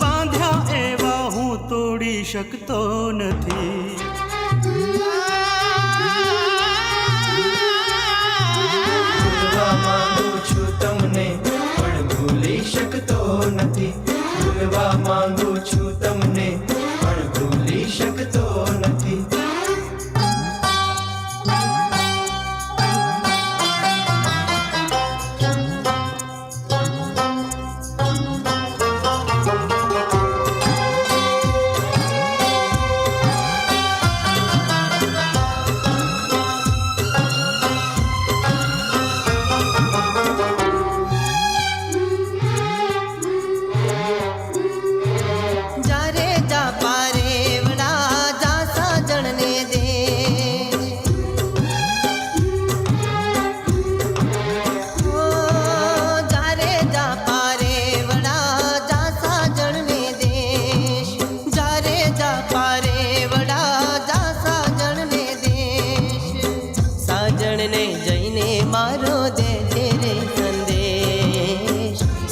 બાંધ્યા એવા હું તોડી શકતો નથી. ભૂલવા માંગુ છું તમને પણ ભૂલી શકતો નથી. ભૂલવા માંગુ છું તમને પણ ભૂલી શકતો નથી.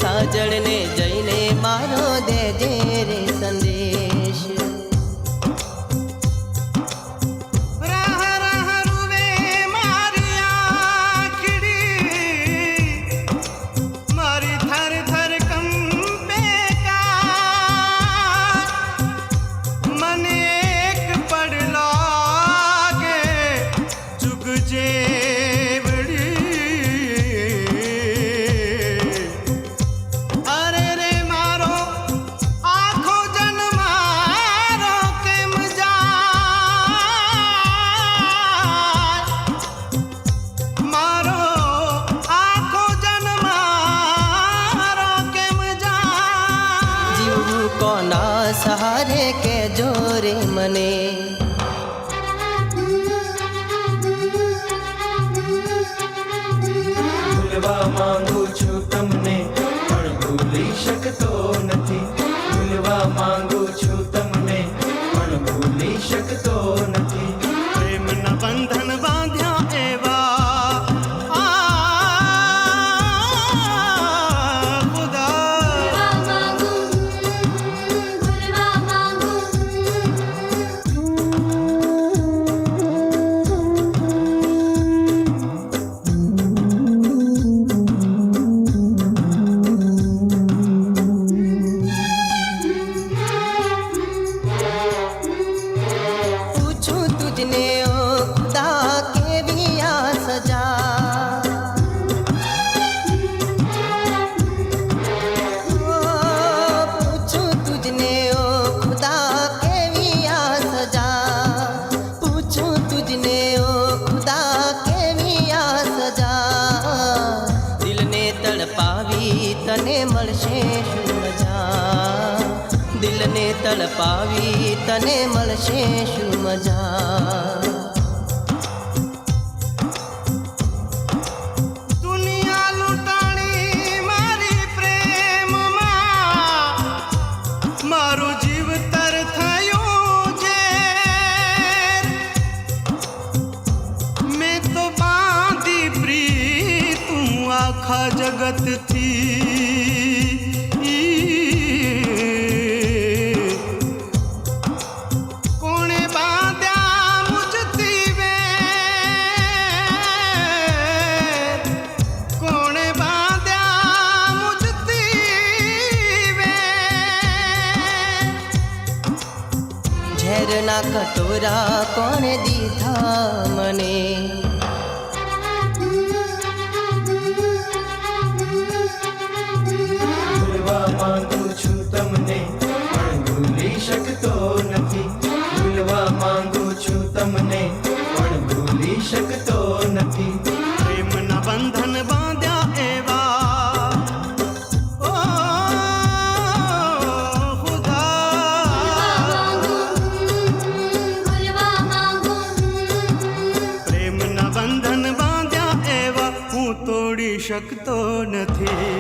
સાજણને જઈને મારો દેજે રે સંદેશ. રાહ રાહ રૂવે મારી આંખડી, મારી થર થર કંપે કાન. મને એક પડ લાગે ચૂક જેવડી. કોના સહારે કે જોરે મને. ભૂલવા માંગુ છું તમને પણ ભૂલી શકતો નથી. ભૂલવા માંગુ છું તમને પણ ભૂલી શકતો નથી. પ્રેમના બંધન બાંધ્યા એવા તને મળશે શું મજા. દિલને તડપાવી તને મળશે શું મજા. દુનિયા લૂંટાણી મારી પ્રેમમાં, મારું જીવતર થયું છે. મેં તો બાંધી પ્રીત હું આખા જગતથી. કોણે બાંધ્યા મુજથી વેર, કોણે બાંધ્યા મુજથી વેર. ઝેરના કટોરા કોણે દીધા મને. ભૂલવા માંગુ છું તમને પણ ભૂલી શકતો નથી. ભૂલવા માંગુ છું તમને પણ ભૂલી શકતો નથી. પ્રેમના બંધન બાંધ્યા એવા ઓ ખુદા. પ્રેમના બંધન બાંધ્યા એવા હું તોડી શકતો નથી.